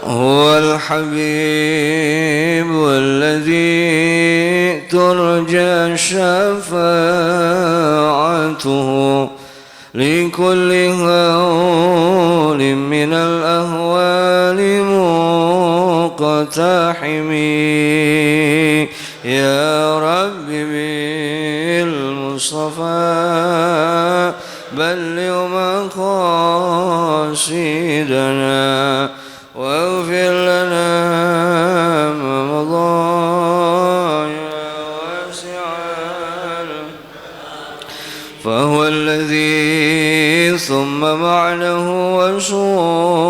هو الحبيب الذي ترجى شفاعته لكل هول من الأهوال مقتحم يا رب بالمصطفى بلغ مقاصدنا واغفر لنا ما مضى يا واسع فهو الذي ثم معنه وصورته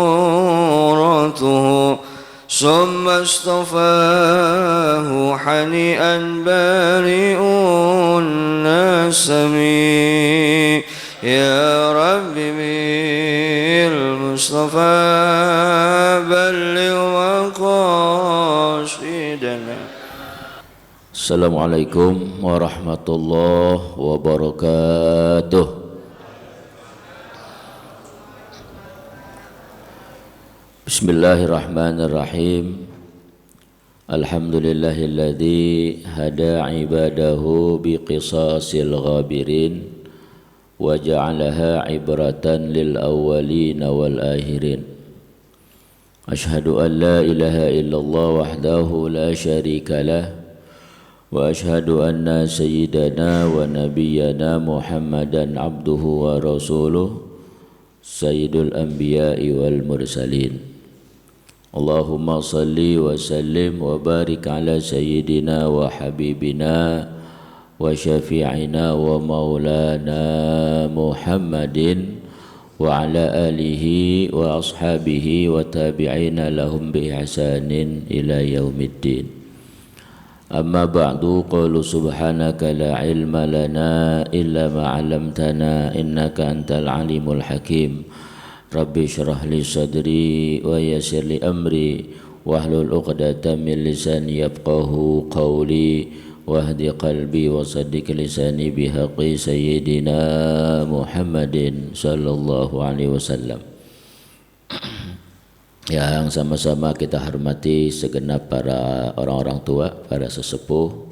ثم اصطفاه حنيئا بارئ النسم يا رب بالمصطفى بلغ مقاصدنا. Assalamualaikum warahmatullahi wabarakatuh. Bismillahirrahmanirrahim. Alhamdulillahilladzi hada ibadahu biqisasil ghabirin wa ja'alaha ibratan lil awwalin wal akhirin. Ashhadu an la ilaha illallah wahdahu la syarika lah wa ashhadu anna sayyidana wa nabiyyana Muhammadan abduhu wa rasuluh sayyidul anbiya'i wal mursalin. Allahumma salli wa sallim wa barik ala sayyidina wa habibina wa syafi'ina wa maulana Muhammadin wa ala alihi wa ashabihi wa tabi'ina lahum bi ihsanin ila yaumiddin. Amma ba'du, qalu subhanaka la ilma lana illa ma 'allamtana innaka antal alimul hakim. Rabbi shrah li sadri wa yassir li amri wahlul 'uqdatam min lisani yafqahu qawli wahdi qalbi wa saddiq lisani bihaqqi sayyidina Muhammadin sallallahu alaihi wasallam. Yang sama-sama kita hormati segenap para orang-orang tua, para sesepuh,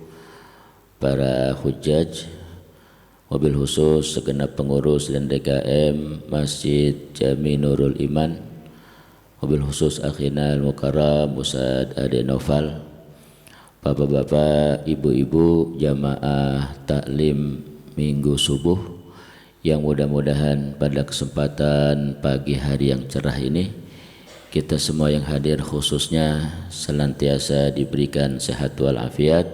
para hujjaj, wabil khusus segenap pengurus dan DKM Masjid Jami Nurul Iman, wabil khusus akhina al-mukarram Ustaz Ade Noval, bapak-bapak, ibu-ibu, jamaah taklim minggu subuh yang mudah-mudahan pada kesempatan pagi hari yang cerah ini kita semua yang hadir khususnya senantiasa diberikan sehat walafiat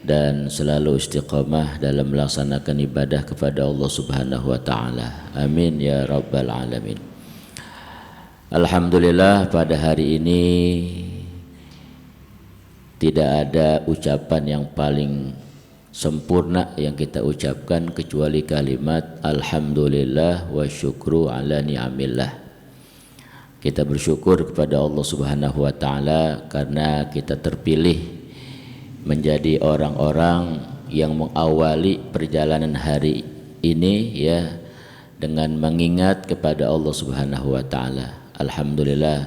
dan selalu istiqamah dalam melaksanakan ibadah kepada Allah Subhanahu wa taala. Amin ya rabbal alamin. Alhamdulillah, pada hari ini tidak ada ucapan yang paling sempurna yang kita ucapkan kecuali kalimat alhamdulillah wa syukru ala ni'amillah. Kita bersyukur kepada Allah Subhanahu wa taala karena kita terpilih menjadi orang-orang yang mengawali perjalanan hari ini ya dengan mengingat kepada Allah Subhanahu wa taala. Alhamdulillah,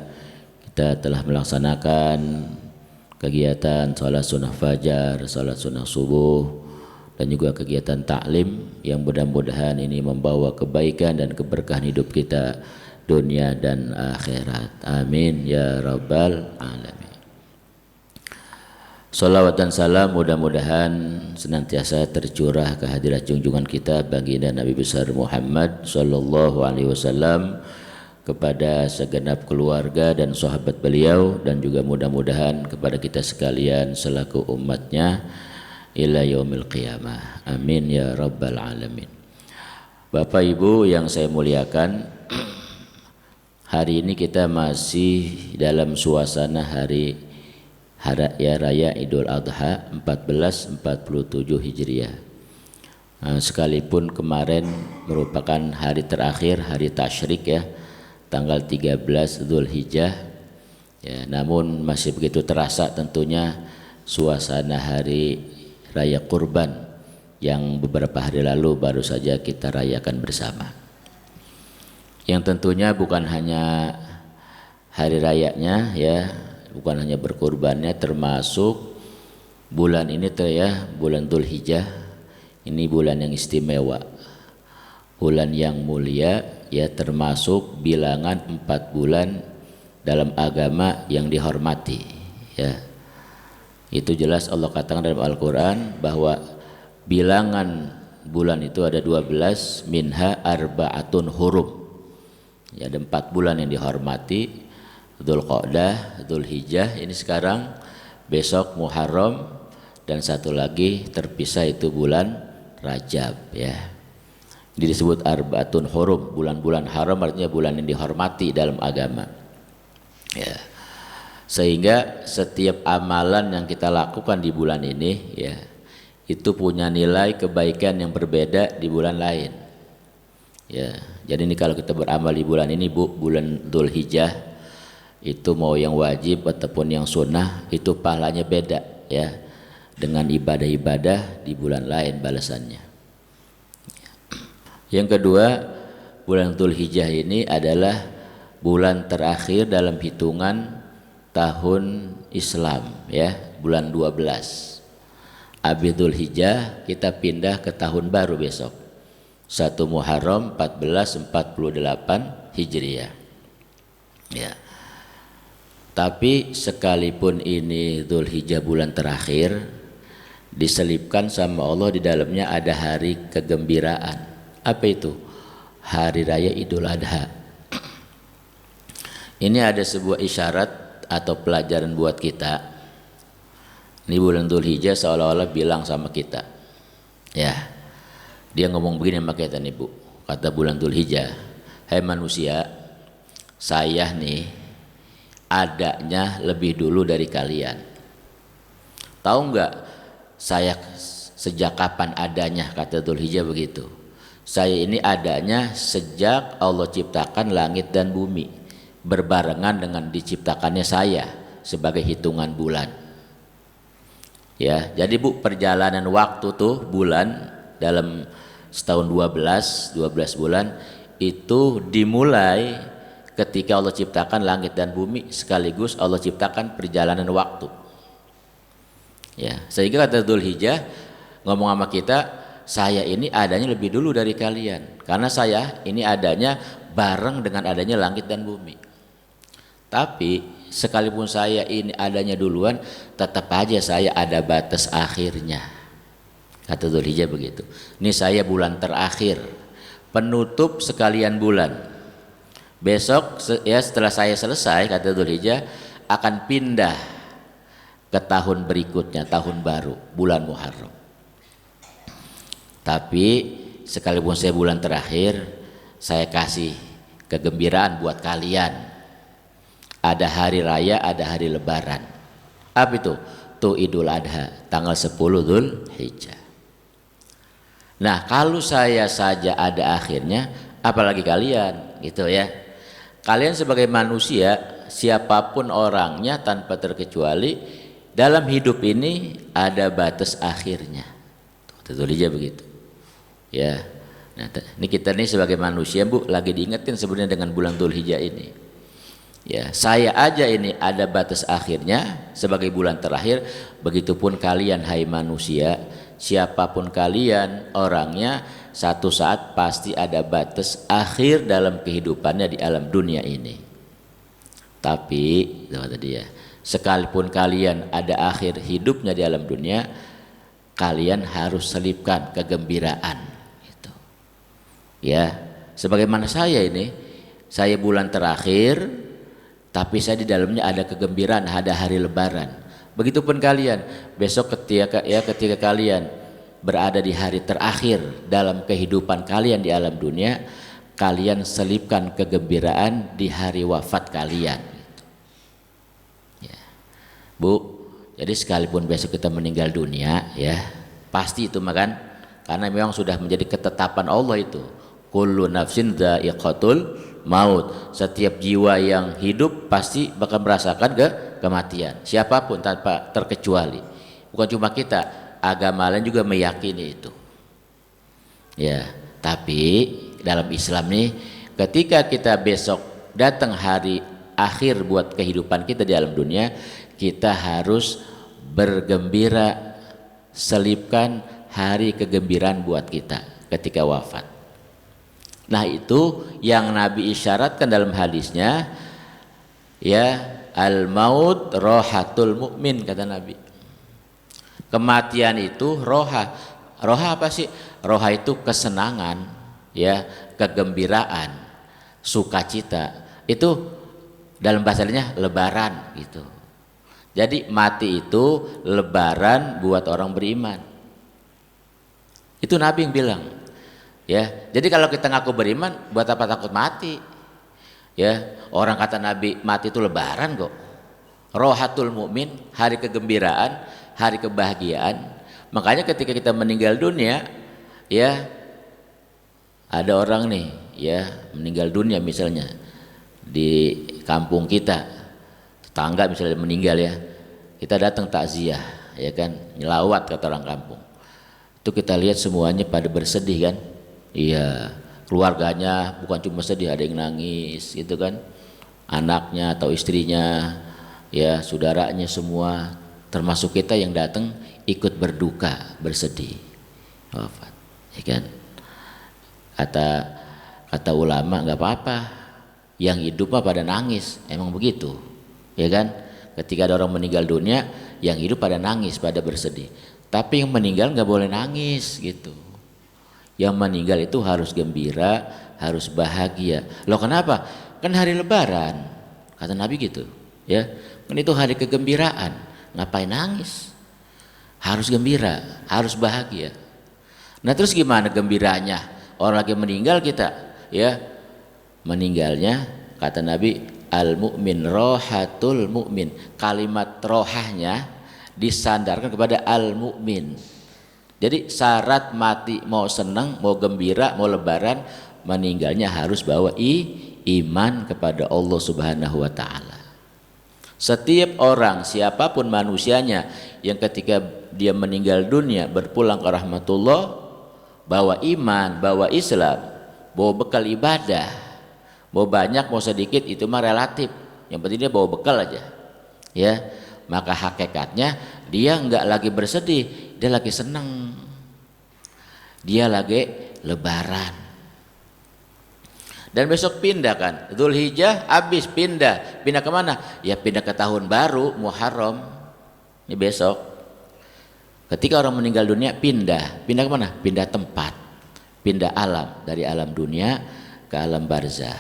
kita telah melaksanakan kegiatan salat sunnah fajar, salat sunnah subuh dan juga kegiatan taklim yang mudah-mudahan ini membawa kebaikan dan keberkahan hidup kita dunia dan akhirat. Amin ya rabbal alamin. Salawat dan salam mudah-mudahan senantiasa tercurah ke hadirat junjungan kita baginda Nabi besar Muhammad sallallahu alaihi wasallam, kepada segenap keluarga dan sahabat beliau, dan juga mudah-mudahan kepada kita sekalian selaku umatnya ila yaumil qiyamah. Amin ya rabbal alamin. Bapak Ibu yang saya muliakan, hari ini kita masih dalam suasana hari Raya Idul Adha 1447 Hijriah. Sekalipun kemarin merupakan hari terakhir, hari tasyrik ya, tanggal 13 Dzulhijjah ya, namun masih begitu terasa tentunya suasana hari Raya Kurban yang beberapa hari lalu baru saja kita rayakan bersama. Yang tentunya bukan hanya hari rayanya ya, bukan hanya berkurbannya, termasuk bulan ini ya, bulan Dzulhijjah ini bulan yang istimewa, bulan yang mulia ya, termasuk bilangan 4 bulan dalam agama yang dihormati ya. Itu jelas Allah katakan dalam Al-Quran bahwa bilangan bulan itu ada 12, minha arba'atun hurum ya, ada 4 bulan yang dihormati, Dzulqa'dah, Dzulhijjah ini sekarang, besok Muharram, dan satu lagi terpisah itu bulan Rajab ya. Ini disebut arba'atun hurum, bulan-bulan haram, artinya bulan yang dihormati dalam agama ya. Sehingga setiap amalan yang kita lakukan di bulan ini ya, itu punya nilai kebaikan yang berbeda di bulan lain ya. Jadi ini kalau kita beramal di bulan ini Bu, bulan Dzulhijjah, itu mau yang wajib ataupun yang sunnah, itu pahalanya beda ya dengan ibadah-ibadah di bulan lain balasannya. Yang kedua, bulan Dzulhijjah ini adalah bulan terakhir dalam hitungan tahun Islam ya, bulan 12. Habis Dzulhijjah kita pindah ke tahun baru besok, 1 Muharram 1448 Hijriah ya. Tapi sekalipun ini Dzulhijjah bulan terakhir, diselipkan sama Allah di dalamnya ada hari kegembiraan. Apa itu? Hari Raya Idul Adha. Ini ada sebuah isyarat atau pelajaran buat kita. Ini bulan Dzulhijjah seolah-olah bilang sama kita ya, dia ngomong begini sama kita nih Bu, kata bulan Dzulhijjah, hai manusia, saya nih adanya lebih dulu dari kalian. Tahu nggak saya sejak kapan adanya? Kata Dzulhijjah begitu, saya ini adanya sejak Allah ciptakan langit dan bumi, berbarengan dengan diciptakannya saya sebagai hitungan bulan ya. Jadi Bu, perjalanan waktu tuh bulan dalam setahun 12 bulan itu dimulai ketika Allah ciptakan langit dan bumi, sekaligus Allah ciptakan perjalanan waktu ya. Sehingga kata Dzulhijjah ngomong sama kita, saya ini adanya lebih dulu dari kalian karena saya ini adanya bareng dengan adanya langit dan bumi. Tapi sekalipun saya ini adanya duluan, tetap aja saya ada batas akhirnya. Kata Dzulhijjah begitu. Ini saya bulan terakhir, penutup sekalian bulan. Besok ya setelah saya selesai, kata Dzulhijjah, akan pindah ke tahun berikutnya, tahun baru, bulan Muharram. Tapi sekalipun saya bulan terakhir, saya kasih kegembiraan buat kalian. Ada hari raya, ada hari lebaran. Apa itu? Tuh Idul Adha, tanggal 10 Dzulhijjah. Nah, kalau saya saja ada akhirnya, apalagi kalian, gitu ya. Kalian sebagai manusia, siapapun orangnya tanpa terkecuali, dalam hidup ini ada batas akhirnya. Dzulhijjah begitu. Ya. Nah, ini kita nih sebagai manusia Bu, lagi diingetin sebenarnya dengan bulan Dzulhijjah ini. Ya, saya aja ini ada batas akhirnya sebagai bulan terakhir, begitupun kalian hai manusia, siapapun kalian orangnya, satu saat pasti ada batas akhir dalam kehidupannya di alam dunia ini. Tapi tadi ya, sekalipun kalian ada akhir hidupnya di alam dunia, kalian harus selipkan kegembiraan gitu. Ya, sebagaimana saya ini, saya bulan terakhir, tapi saya di dalamnya ada kegembiraan, ada hari lebaran. Begitupun kalian, besok ketika kalian berada di hari terakhir dalam kehidupan kalian di alam dunia, kalian selipkan kegembiraan di hari wafat kalian. Ya. Bu, jadi sekalipun besok kita meninggal dunia ya, pasti itu makan, karena memang sudah menjadi ketetapan Allah itu. Kullu nafsin dha'iqatul maut, setiap jiwa yang hidup pasti bakal merasakan kematian, siapapun tanpa terkecuali. Bukan cuma kita, agama lain juga meyakini itu ya. Tapi dalam Islam nih, ketika kita besok datang hari akhir buat kehidupan kita di alam dunia, kita harus bergembira, selipkan hari kegembiraan buat kita ketika wafat. Nah itu yang Nabi isyaratkan dalam hadisnya, ya, al maut rohatul mukmin, kata Nabi. Kematian itu roha. Roha apa sih? Roha itu kesenangan, ya, kegembiraan, sukacita. Itu dalam bahasanya lebaran gitu. Jadi mati itu lebaran buat orang beriman. Itu Nabi yang bilang. Ya, jadi kalau kita ngaku beriman, buat apa takut mati? Ya, orang kata Nabi mati itu lebaran kok. Rohatul mukmin, hari kegembiraan, hari kebahagiaan. Makanya ketika kita meninggal dunia, ya, ada orang nih, ya, meninggal dunia misalnya di kampung kita, tetangga misalnya meninggal, ya, kita datang takziah, ya kan, nyelawat kata orang kampung. Itu kita lihat semuanya pada bersedih kan, iya, keluarganya bukan cuma sedih, ada yang nangis gitu kan, anaknya atau istrinya, ya, saudaranya semua, termasuk kita yang datang ikut berduka, bersedih, wafat, ya kan. Kata ulama nggak apa-apa, yang hidup mah pada nangis, emang begitu, ya kan. Ketika ada orang meninggal dunia, yang hidup pada nangis, pada bersedih. Tapi yang meninggal nggak boleh nangis gitu. Yang meninggal itu harus gembira, harus bahagia. Loh kenapa? Kan hari lebaran, kata Nabi gitu, ya. Kan itu hari kegembiraan, ngapain nangis? Harus gembira, harus bahagia. Nah terus gimana gembiranya? Orang lagi meninggal kita, ya, meninggalnya kata Nabi al mukmin rohatul mukmin. Kalimat rohahnya disandarkan kepada al mukmin. Jadi syarat mati mau senang, mau gembira, mau lebaran, meninggalnya harus bawa iman kepada Allah Subhanahu wa taala. Setiap orang, siapapun manusianya, yang ketika dia meninggal dunia berpulang ke rahmatullah, bawa iman, bawa Islam, bawa bekal ibadah, mau banyak mau sedikit itu mah relatif, yang penting dia bawa bekal aja, ya. Maka hakikatnya dia enggak lagi bersedih, dia lagi senang, dia lagi lebaran. Dan besok pindah kan, Dzulhijjah habis pindah kemana? Ya pindah ke tahun baru Muharram. Ini besok. Ketika orang meninggal dunia pindah kemana? Pindah tempat, pindah alam, dari alam dunia ke alam barzah.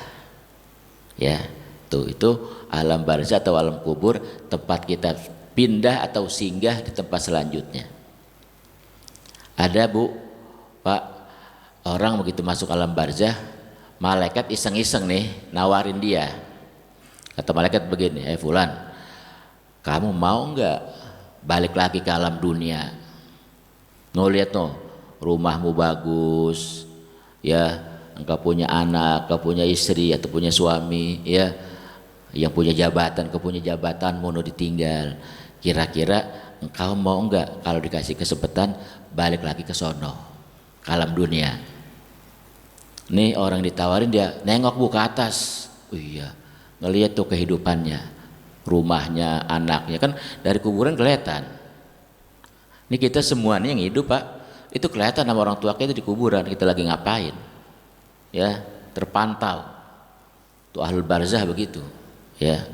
Ya, itu alam barzah atau alam kubur, tempat kita pindah atau singgah di tempat selanjutnya. Ada Bu, Pak, orang begitu masuk alam barzah, malaikat iseng-iseng nih nawarin dia. Kata malaikat begini, fulan, kamu mau enggak balik lagi ke alam dunia? No, lihat no, rumahmu bagus, ya, engkau punya anak, engkau punya istri atau punya suami, ya, yang punya jabatan, engkau punya jabatan, mau ditinggal. Kira-kira engkau mau enggak kalau dikasih kesempatan balik lagi ke sono, ke alam dunia? Nih orang ditawarin, dia nengok Bu ke atas, oh iya, ngelihat tuh kehidupannya, rumahnya, anaknya, kan dari kuburan kelihatan. Ini kita semua nih yang hidup Pak, itu kelihatan sama orang tua kita di kuburan, kita lagi ngapain, ya, terpantau. Tuh ahlul barzah begitu, ya.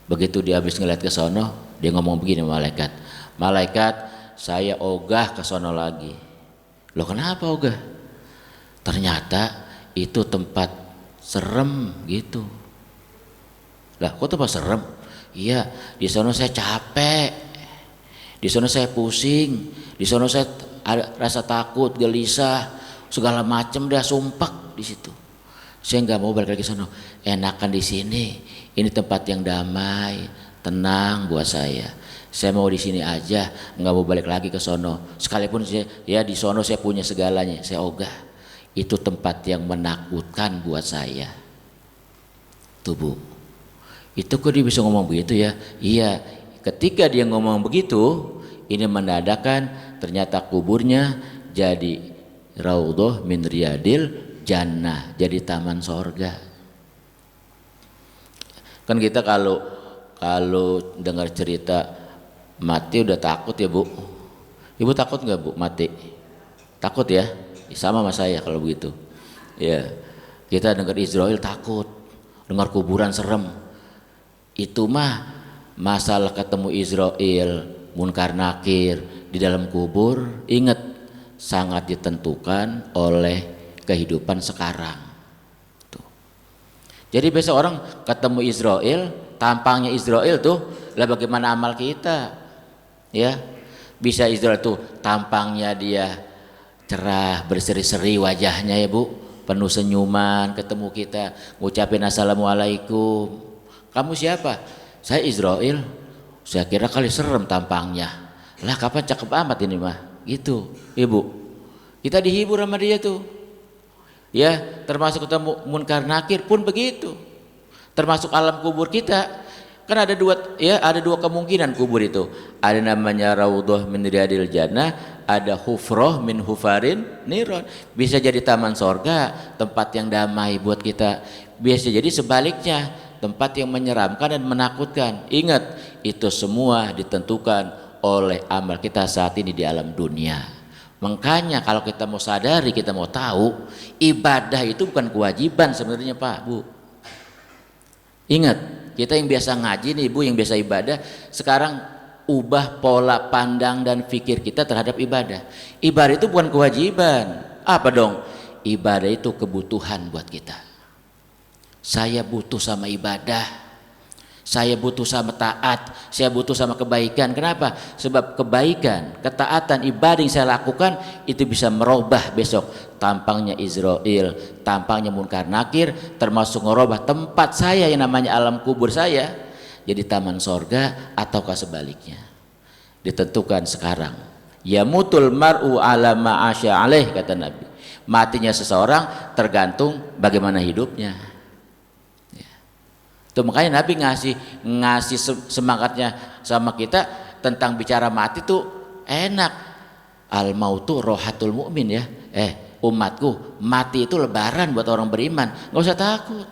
Begitu dia habis ngeliat ke sono, dia ngomong begini malaikat, malaikat saya ogah ke sono lagi. Loh kenapa ogah? Ternyata itu tempat serem gitu. Lah kok tempat serem? Iya, di sono saya capek, di sono saya pusing, di sono saya ada rasa takut, gelisah, segala macam, dah sumpek di situ. Saya nggak mau balik lagi ke sono, enakan di sini. Ini tempat yang damai, tenang buat saya. Saya mau di sini aja, nggak mau balik lagi ke sono. Sekalipun saya, ya di sono saya punya segalanya, saya ogah. Itu tempat yang menakutkan buat saya. Tuh Bu, itu kok dia bisa ngomong begitu ya? Iya, ketika dia ngomong begitu, ini menandakan ternyata kuburnya jadi raudhah min riyadil jannah, jadi taman sorga. Kan kita kalau dengar cerita mati udah takut ya Bu. Ibu takut nggak Bu mati? Takut ya? Sama sama saya kalau begitu. Ya, kita dengar Israel takut, dengar kuburan serem. Itu mah masalah ketemu Israel, Munkar Nakir di dalam kubur, ingat sangat ditentukan oleh kehidupan sekarang. Tuh. Jadi besok orang ketemu Israel, tampangnya Israel tuh, lah bagaimana amal kita? Ya, bisa Israel tuh tampangnya dia cerah, berseri-seri wajahnya ya Bu, penuh senyuman, ketemu kita, ngucapin assalamualaikum. Kamu siapa? Saya Israel. Saya kira kali serem tampangnya. Lah kapan cakep amat ini mah? Gitu, Ibu. Kita dihibur sama dia tuh. Ya, termasuk ketemu Munkar Nakir pun begitu. Termasuk alam kubur kita. Kan ada dua kemungkinan kubur itu. Ada namanya raudhah min riyadil jannah, ada hufrah min hufarin niron. Bisa jadi taman sorga, tempat yang damai buat kita. Bisa jadi sebaliknya, tempat yang menyeramkan dan menakutkan. Ingat, itu semua ditentukan oleh amal kita saat ini di alam dunia. Makanya kalau kita mau sadari, kita mau tahu, ibadah itu bukan kewajiban sebenarnya Pak, Bu. Ingat, kita yang biasa ngaji nih Ibu, yang biasa ibadah, sekarang ubah pola pandang dan pikir kita terhadap ibadah. Ibadah itu bukan kewajiban. Apa dong? Ibadah itu kebutuhan buat kita. Saya butuh sama ibadah. Saya butuh sama taat, saya butuh sama kebaikan. Kenapa? Sebab kebaikan, ketaatan, ibadah yang saya lakukan itu bisa merubah besok tampangnya Israel, tampangnya Munkar Nakir, termasuk merubah tempat saya yang namanya alam kubur saya jadi taman sorga ataukah sebaliknya. Ditentukan sekarang. Ya mutul mar'u ala ma'asya alaih, kata Nabi. Matinya seseorang tergantung bagaimana hidupnya. Tuh makanya Nabi ngasih semangatnya sama kita tentang bicara mati tuh enak. Al mautu rohatul mukmin ya. Umatku, mati itu lebaran buat orang beriman. Nggak usah takut.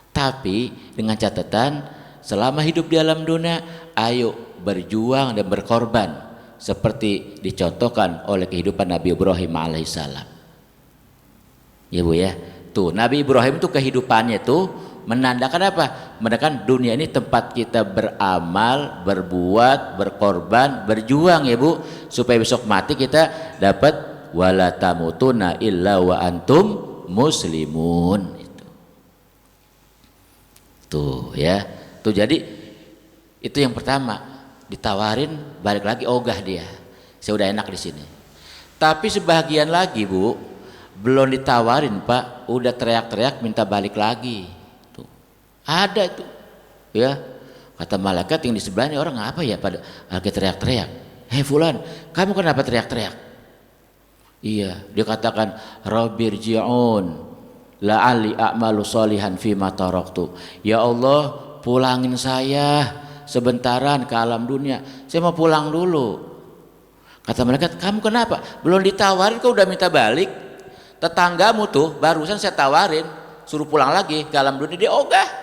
Tapi dengan catatan selama hidup di alam dunia, ayo berjuang dan berkorban seperti dicontohkan oleh kehidupan Nabi Ibrahim alaihissalam. Ya Bu ya. Tuh Nabi Ibrahim tuh kehidupannya tuh menandakan apa? Menandakan dunia ini tempat kita beramal, berbuat, berkorban, berjuang ya Bu, supaya besok mati kita dapat wala tamutuna illa wa antum muslimun. Itu. Tuh ya. Tuh jadi itu yang pertama, ditawarin balik lagi ogah dia. Saya udah enak di sini. Tapi sebagian lagi Bu, belum ditawarin Pak, udah teriak-teriak minta balik lagi. Ada itu ya, kata malaikat yang di sebelahnya, orang apa ya pada lagi teriak-teriak, hei fulan, kamu kenapa teriak-teriak? Iya, dia katakan rabbirji'un la'alli a'malu sholihan fima taraktu. Ya Allah, pulangin saya sebentaran ke alam dunia, saya mau pulang dulu. Kata malaikat, kamu kenapa? Belum ditawarin kok udah minta balik? Tetanggamu tuh barusan saya tawarin suruh pulang lagi ke alam dunia, dia ogah.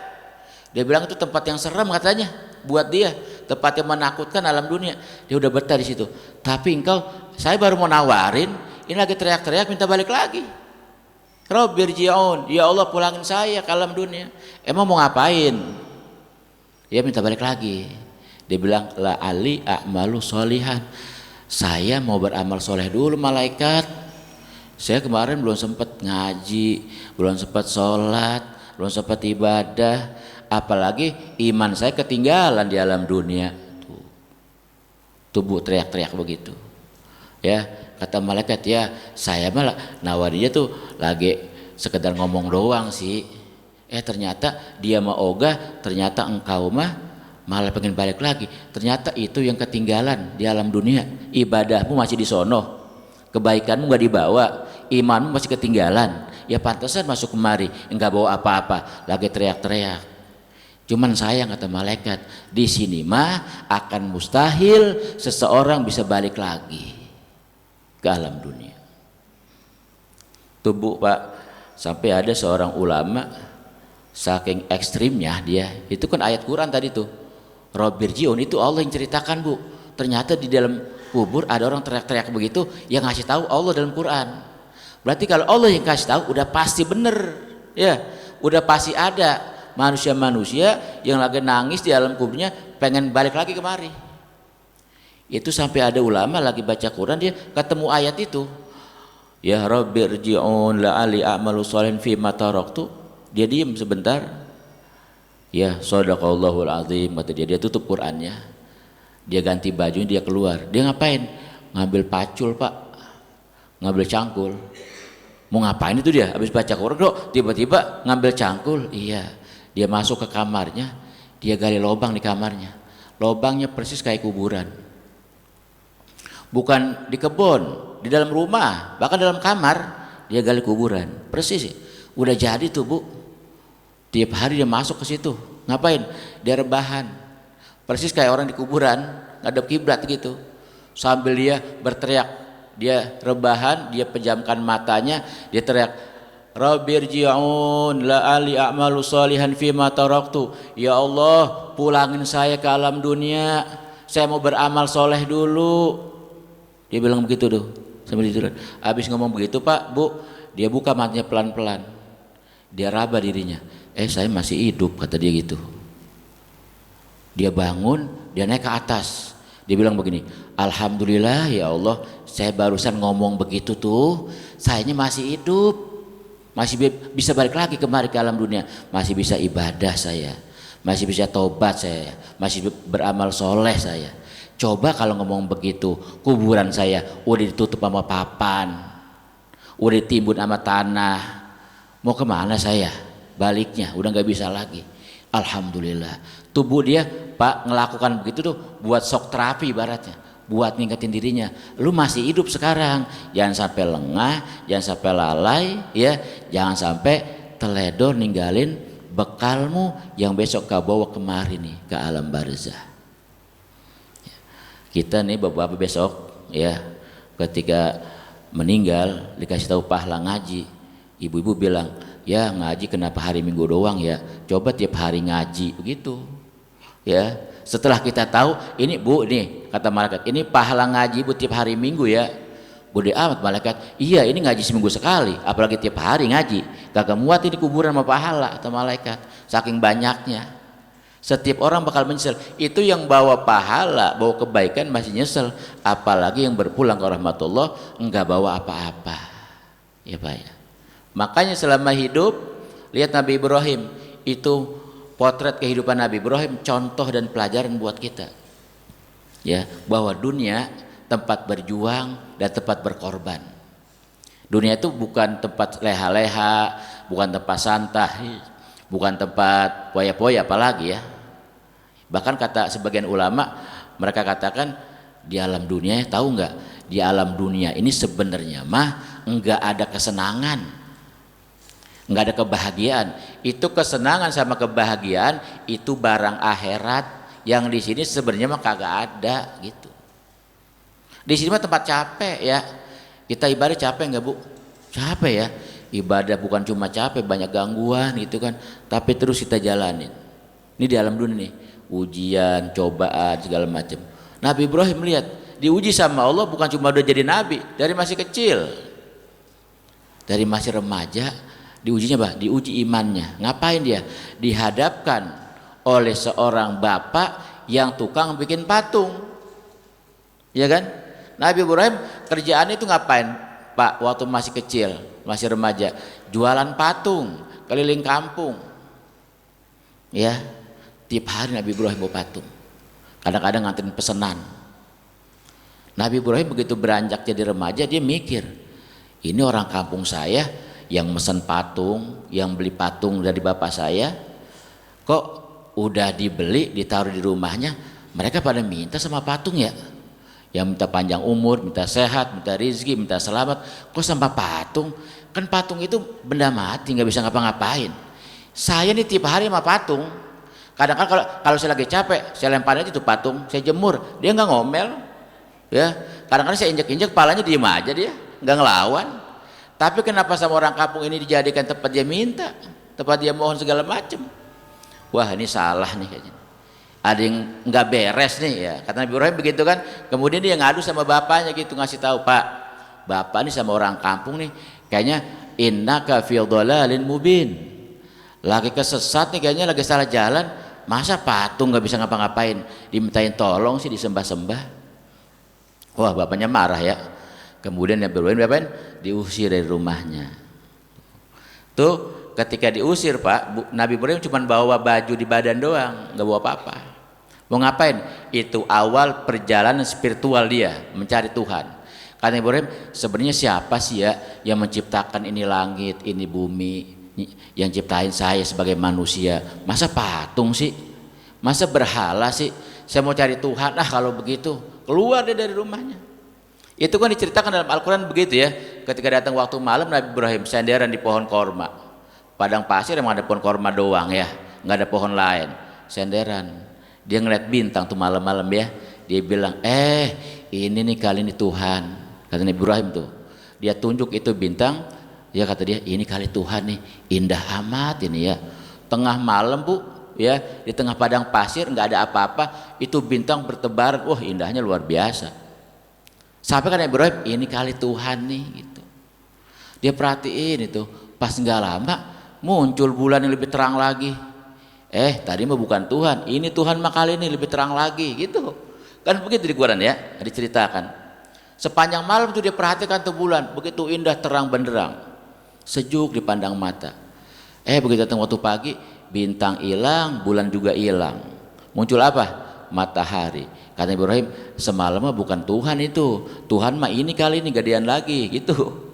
Dia bilang itu tempat yang serem katanya buat dia, tempat yang menakutkan alam dunia. Dia udah betah di situ. Tapi engkau, saya baru mau nawarin, ini lagi teriak-teriak minta balik lagi. Rabbirji'un, ya Allah pulangin saya ke alam dunia. Emang mau ngapain? Dia minta balik lagi. Dia bilang la ali a'malu sholihan. Saya mau beramal soleh dulu malaikat. Saya kemarin belum sempat ngaji, belum sempat sholat, belum sempat ibadah. Apalagi iman saya ketinggalan di alam dunia. Tubuh teriak-teriak begitu. Ya, kata malaikat, ya saya malah nawarin dia tuh lagi sekedar ngomong doang sih. Ternyata dia mau ogah, ternyata engkau mah malah pengen balik lagi. Ternyata itu yang ketinggalan di alam dunia. Ibadahmu masih di sono, kebaikanmu gak dibawa, imanmu masih ketinggalan. Ya pantesan masuk kemari enggak bawa apa-apa, lagi teriak-teriak. Cuman sayang kata malaikat, di sini mah akan mustahil seseorang bisa balik lagi ke alam dunia. Tubuh Pak, sampai ada seorang ulama Saking ekstrimnya dia, itu kan ayat Quran tadi tuh, Robbirjiun, itu Allah yang ceritakan Bu. Ternyata di dalam kubur ada orang teriak-teriak begitu, yang ngasih tahu Allah dalam Quran. Berarti kalau Allah yang kasih tahu udah pasti bener, ya, udah pasti ada manusia-manusia yang lagi nangis di dalam kuburnya pengen balik lagi kemari. Itu sampai ada ulama lagi baca Quran dia ketemu ayat itu, ya Robbirjiun la'ali a'malu sholihan fi ma taraktu. Dia diam sebentar, ya shadaqallahul azim, kata dia tutup Qurannya, dia ganti baju, dia keluar. Dia ngapain? Ngambil pacul Pak, ngambil cangkul. Mau ngapain itu dia? Habis baca Quran kok tiba-tiba ngambil cangkul? Iya, dia masuk ke kamarnya, dia gali lubang di kamarnya. Lubangnya persis kayak kuburan. Bukan di kebun, di dalam rumah, bahkan dalam kamar dia gali kuburan. Persis, udah jadi tuh Bu. Tiap hari dia masuk ke situ. Ngapain? Dia rebahan. Persis kayak orang di kuburan, ngadep kiblat gitu. Sambil dia berteriak, dia rebahan, dia pejamkan matanya, dia teriak, Rabbirji'un la'ali a'malu sholihan fima taraktu. Ya Allah, pulangin saya ke alam dunia. Saya mau beramal soleh dulu. Dia bilang begitu tuh sambil tiduran. Habis ngomong begitu Pak, Bu, dia buka matanya pelan-pelan. Dia raba dirinya. Saya masih hidup, kata dia gitu. Dia bangun, dia naik ke atas. Dia bilang begini, Alhamdulillah ya Allah, saya barusan ngomong begitu tuh, sayanya masih hidup, masih bisa balik lagi kemari ke alam dunia, masih bisa ibadah saya, masih bisa tobat saya, masih beramal soleh saya. Coba kalau ngomong begitu, kuburan saya udah ditutup sama papan, udah ditimbun sama tanah, mau kemana saya? Baliknya udah nggak bisa lagi. Alhamdulillah, tubuh dia Pak ngelakukan begitu tuh buat shock terapi ibaratnya, buat ningkatin dirinya. Lu masih hidup sekarang, jangan sampai lengah, jangan sampai lalai, ya, jangan sampai teledor ninggalin bekalmu yang besok kau bawa kemari nih ke alam barzah. Kita nih bapak-bapak besok, ya, ketika meninggal dikasih tahu pahala ngaji, ibu-ibu bilang, ya ngaji kenapa hari Minggu doang ya, coba tiap hari ngaji begitu, ya. Setelah kita tahu ini Bu, nih kata malaikat, ini pahala ngaji Bu tiap hari Minggu ya. Bodoh amat malaikat, iya ini ngaji seminggu sekali, apalagi tiap hari ngaji, kagak muat ini kuburan sama pahala, kata malaikat, saking banyaknya. Setiap orang bakal menyesal. Itu yang bawa pahala, bawa kebaikan masih nyesel, apalagi yang berpulang ke rahmatullah enggak bawa apa-apa, ya Pak ya. Makanya selama hidup, lihat Nabi Ibrahim, itu potret kehidupan Nabi Ibrahim, contoh dan pelajaran buat kita, ya, bahwa dunia tempat berjuang dan tempat berkorban. Dunia itu bukan tempat leha-leha, bukan tempat santai, bukan tempat poya-poya apalagi ya. Bahkan kata sebagian ulama, mereka katakan di alam dunia, tahu nggak, di alam dunia ini sebenarnya mah nggak ada kesenangan, nggak ada kebahagiaan. Itu kesenangan sama kebahagiaan itu barang akhirat, yang di sini sebenarnya mah kagak ada gitu. Di sini mah tempat capek ya. Kita ibadah capek nggak Bu? Capek ya. Ibadah bukan cuma capek, banyak gangguan gitu kan, tapi terus kita jalanin. Ini di alam dunia nih, ujian, cobaan segala macam. Nabi Ibrahim lihat diuji sama Allah, bukan cuma udah jadi nabi, dari masih kecil, dari masih remaja. Diujinya apa? Diuji imannya. Ngapain dia? Dihadapkan oleh seorang bapak yang tukang bikin patung, ya kan? Nabi Ibrahim kerjaannya itu ngapain Pak waktu masih kecil, masih remaja? Jualan patung keliling kampung, ya. Tiap hari Nabi Ibrahim bawa patung, kadang-kadang nganterin pesanan. Nabi Ibrahim begitu beranjak jadi remaja, dia mikir, ini orang kampung saya yang mesen patung, yang beli patung dari bapak saya, kok udah dibeli ditaruh di rumahnya, mereka pada minta sama patung ya, yang minta panjang umur, minta sehat, minta rezeki, minta selamat, kok sama patung? Kan patung itu benda mati, nggak bisa ngapa-ngapain. Saya nih tiap hari sama patung, kadang-kadang kalau saya lagi capek, saya lempar aja tuh patung, saya jemur, dia nggak ngomel, ya. Kadang-kadang saya injek-injek, palanya diem aja, dia nggak ngelawan. Tapi kenapa sama orang kampung ini dijadikan tempat dia minta, tempat dia mohon segala macam. Wah, ini salah nih kayaknya. Ada yang nggak beres nih ya. Kata Nabi Ibrahim begitu kan. Kemudian dia ngadu sama bapaknya gitu, ngasih tahu, "Pak, bapak nih sama orang kampung nih kayaknya innaka fi dhalalin mubin. Lagi kesesat nih kayaknya, lagi salah jalan. Masa patung nggak bisa ngapa-ngapain, dimintain tolong sih, disembah-sembah." Wah, bapaknya marah ya. Kemudian Nabi Ibrahim diusir dari rumahnya. Tuh ketika diusir Pak, Nabi Ibrahim cuma bawa baju di badan doang, nggak bawa apa-apa. Mau ngapain? Itu awal perjalanan spiritual dia mencari Tuhan. Kata Ibrahim, sebenarnya siapa sih ya yang menciptakan ini langit, ini bumi, yang ciptain saya sebagai manusia? Masa patung sih? Masa berhala sih? Saya mau cari Tuhan. Kalau begitu keluar dia dari rumahnya. Itu kan diceritakan dalam Al-Quran begitu ya. Ketika datang waktu malam, Nabi Ibrahim senderan di pohon korma. Padang pasir emang ada pohon korma doang ya, nggak ada pohon lain. Senderan. Dia ngeliat bintang tuh malam-malam ya. Dia bilang, ini nih kali ini Tuhan. Kata Nabi Ibrahim tuh. Dia tunjuk itu bintang. Ya kata dia, ini kali Tuhan nih. Indah amat ini ya. Tengah malam Bu, ya di tengah padang pasir nggak ada apa-apa. Itu bintang bertebaran. Wah, indahnya luar biasa. Sampai kan Nabi Ibrahim, ini kali Tuhan nih gitu. Dia perhatiin itu. Pas nggak lama muncul bulan yang lebih terang lagi. Tadi mah bukan Tuhan, ini Tuhan mah kali ini lebih terang lagi gitu. Kan begitu di Quran ya, diceritakan. Sepanjang malam itu dia perhatikan tuh bulan, begitu indah terang benderang, sejuk dipandang mata. Begitu datang waktu pagi, bintang hilang, bulan juga hilang. Muncul apa? Matahari. Kata Ibrahim, semalam mah bukan Tuhan itu, Tuhan mah ini kali ini gedean lagi gitu.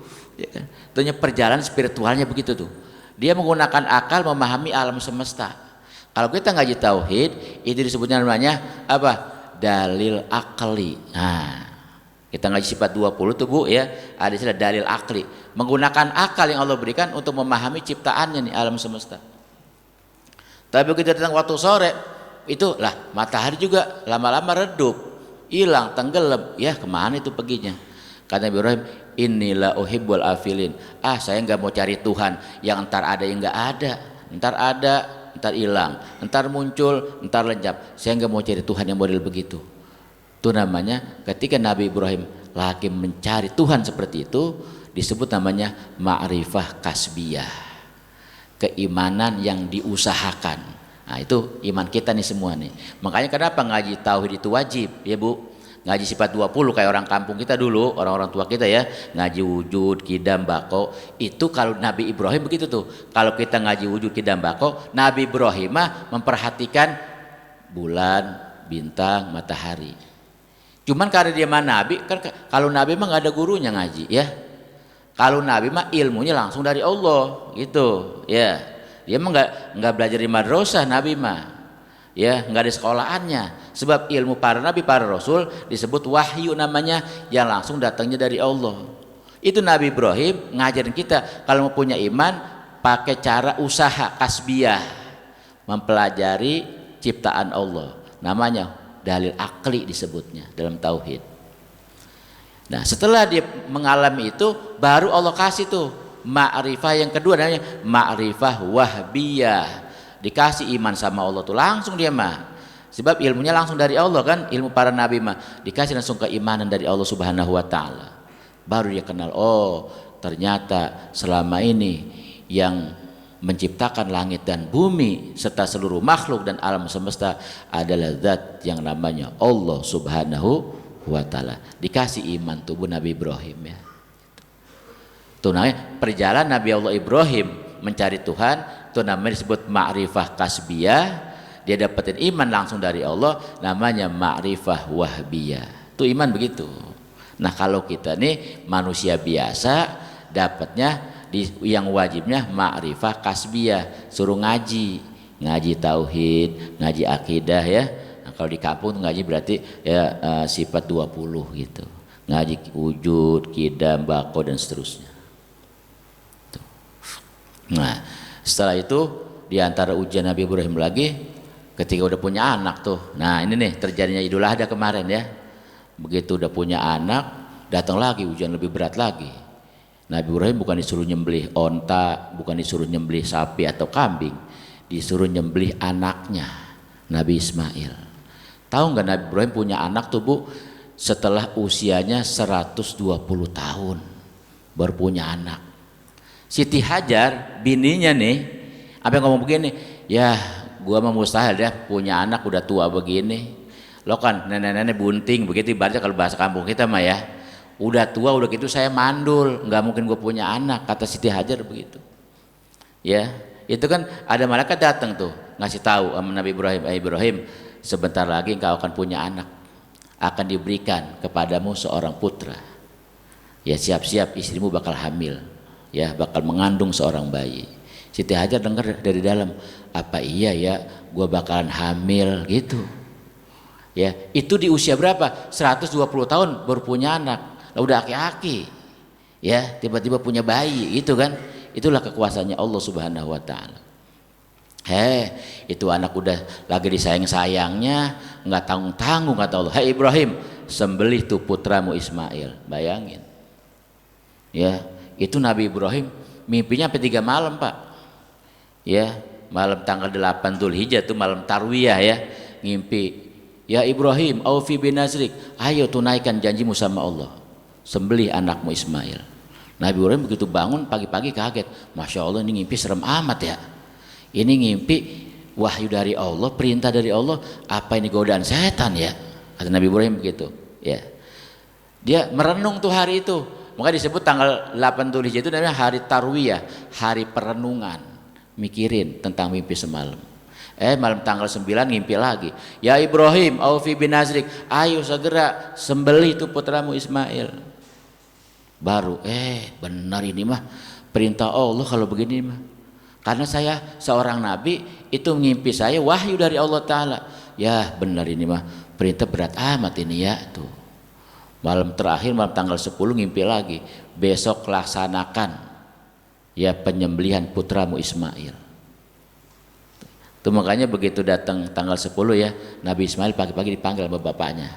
Tentunya perjalanan spiritualnya begitu tuh. Dia menggunakan akal memahami alam semesta. Kalau kita ngaji tauhid, itu disebutnya namanya apa? Dalil akli. Nah, kita ngaji sifat 20 tuh Bu ya, ada istilah dalil akli. Menggunakan akal yang Allah berikan untuk memahami ciptaannya nih alam semesta. Tapi kita datang waktu sore, itulah matahari juga lama-lama redup, hilang, tenggelam. Ya kemana itu perginya? Kata Ibrahim, inilah uhibbul afilin. Saya nggak mau cari Tuhan yang entar ada yang nggak ada, entar ada, entar hilang, entar muncul, entar lenyap. Saya nggak mau cari Tuhan yang model begitu. Itu namanya ketika Nabi Ibrahim lagi mencari Tuhan seperti itu, disebut namanya ma'rifah kasbiyah, keimanan yang diusahakan. Nah itu iman kita nih semua nih. Makanya kenapa ngaji tauhid itu wajib ya Bu? Ngaji sifat 20 kayak orang kampung kita dulu, orang-orang tua kita ya, ngaji wujud, kidam, bako. Itu kalau Nabi Ibrahim begitu tuh. Kalau kita ngaji wujud, kidam, bako, Nabi Ibrahim mah memperhatikan bulan, bintang, matahari. Cuman karena dia mah Nabi, kan kalau Nabi mah nggak ada gurunya ngaji ya. Kalau Nabi mah ilmunya langsung dari Allah gitu ya. Dia mah nggak belajar di madrasah Nabi mah. Ya, nggak ada sekolahannya. Sebab ilmu para nabi, para rasul disebut wahyu namanya, yang langsung datangnya dari Allah. Itu Nabi Ibrahim ngajarin kita kalau mau punya iman pakai cara usaha kasbiyah, mempelajari ciptaan Allah. Namanya dalil akli disebutnya dalam tauhid. Nah, setelah dia mengalami itu, baru Allah kasih tuh ma'rifah yang kedua, namanya ma'rifah wahbiyah. Dikasih iman sama Allah tuh langsung dia mah. Sebab ilmunya langsung dari Allah kan, ilmu para nabi mah dikasih langsung keimanan dari Allah Subhanahu wa taala. Baru dia kenal, ternyata selama ini yang menciptakan langit dan bumi serta seluruh makhluk dan alam semesta adalah zat yang namanya Allah Subhanahu wa taala. Dikasih iman tubuh Nabi Ibrahim ya. Itu namanya perjalanan Nabi Allah Ibrahim mencari Tuhan, itu namanya disebut ma'rifah kasbiyah. Dia dapetin iman langsung dari Allah, namanya ma'rifah wahbiyah. Itu iman begitu. Nah kalau kita nih manusia biasa, dapatnya yang wajibnya ma'rifah kasbiyah, suruh ngaji tauhid, ngaji akidah ya. Nah, kalau di kampung ngaji berarti ya sifat 20 gitu, ngaji wujud, kidam, bako dan seterusnya. Nah setelah itu diantara ujian Nabi Ibrahim lagi ketika udah punya anak tuh. Nah ini nih terjadinya Idul Adha kemarin ya. Begitu udah punya anak, datang lagi ujian lebih berat lagi. Nabi Ibrahim bukan disuruh nyembelih onta, bukan disuruh nyembelih sapi atau kambing, disuruh nyembelih anaknya, Nabi Ismail. Tahu nggak Nabi Ibrahim punya anak tuh Bu, setelah usianya 120 tahun baru punya anak. Siti Hajar bininya nih, apa yang ngomong begini, ya gua mah mustahil ya punya anak udah tua begini. Lo kan nenek-nenek bunting begitu ibaratnya kalau bahasa kampung kita mah ya. Udah tua udah gitu saya mandul, nggak mungkin gue punya anak, kata Siti Hajar begitu. Ya, itu kan ada malaikat datang tuh ngasih tahu sama Nabi Ibrahim, Ibrahim sebentar lagi engkau akan punya anak, akan diberikan kepadamu seorang putra. Ya siap-siap istrimu bakal hamil, ya bakal mengandung seorang bayi. Siti Hajar dengar dari dalam, apa iya ya gue bakalan hamil gitu. Ya, itu di usia berapa? 120 tahun baru punya anak. Lah udah aki-aki. Ya, tiba-tiba punya bayi, gitu kan? Itulah kekuasaannya Allah Subhanahu wa taala. Itu anak udah lagi disayang-sayangnya, enggak tanggung-tanggung kata Allah. Hei Ibrahim, sembelih tuh putramu Ismail. Bayangin. Ya, itu Nabi Ibrahim mimpinya sampai 3 malam, Pak. Ya, malam tanggal 8 Dzulhijjah tuh malam tarwiyah ya, ngimpi. Ya Ibrahim, aufi binazrik, ayo tunaikan janjimu sama Allah, sembelih anakmu Ismail. Nabi Ibrahim begitu bangun pagi-pagi kaget, Masya Allah ini ngimpi serem amat ya. Ini ngimpi wahyu dari Allah, perintah dari Allah, apa ini godaan setan ya? Kata Nabi Ibrahim begitu. Ya, dia merenung tuh hari itu, maka disebut tanggal 8 Dzulhijjah itu namanya hari tarwiyah, hari perenungan, mikirin tentang mimpi semalam. Malam tanggal 9 ngimpi lagi. Ya Ibrahim, aufi binazrik, ayo segera sembelih itu putramu Ismail. Baru, benar ini mah perintah Allah kalau begini mah. Karena saya seorang nabi, itu ngimpi saya wahyu dari Allah Ta'ala. Ya benar ini mah perintah berat amat ini ya tuh. Malam terakhir, malam tanggal 10 ngimpi lagi. Besok laksanakan ya penyembelihan putramu Ismail. Itu makanya begitu datang tanggal 10 ya, Nabi Ismail pagi-pagi dipanggil sama bapaknya.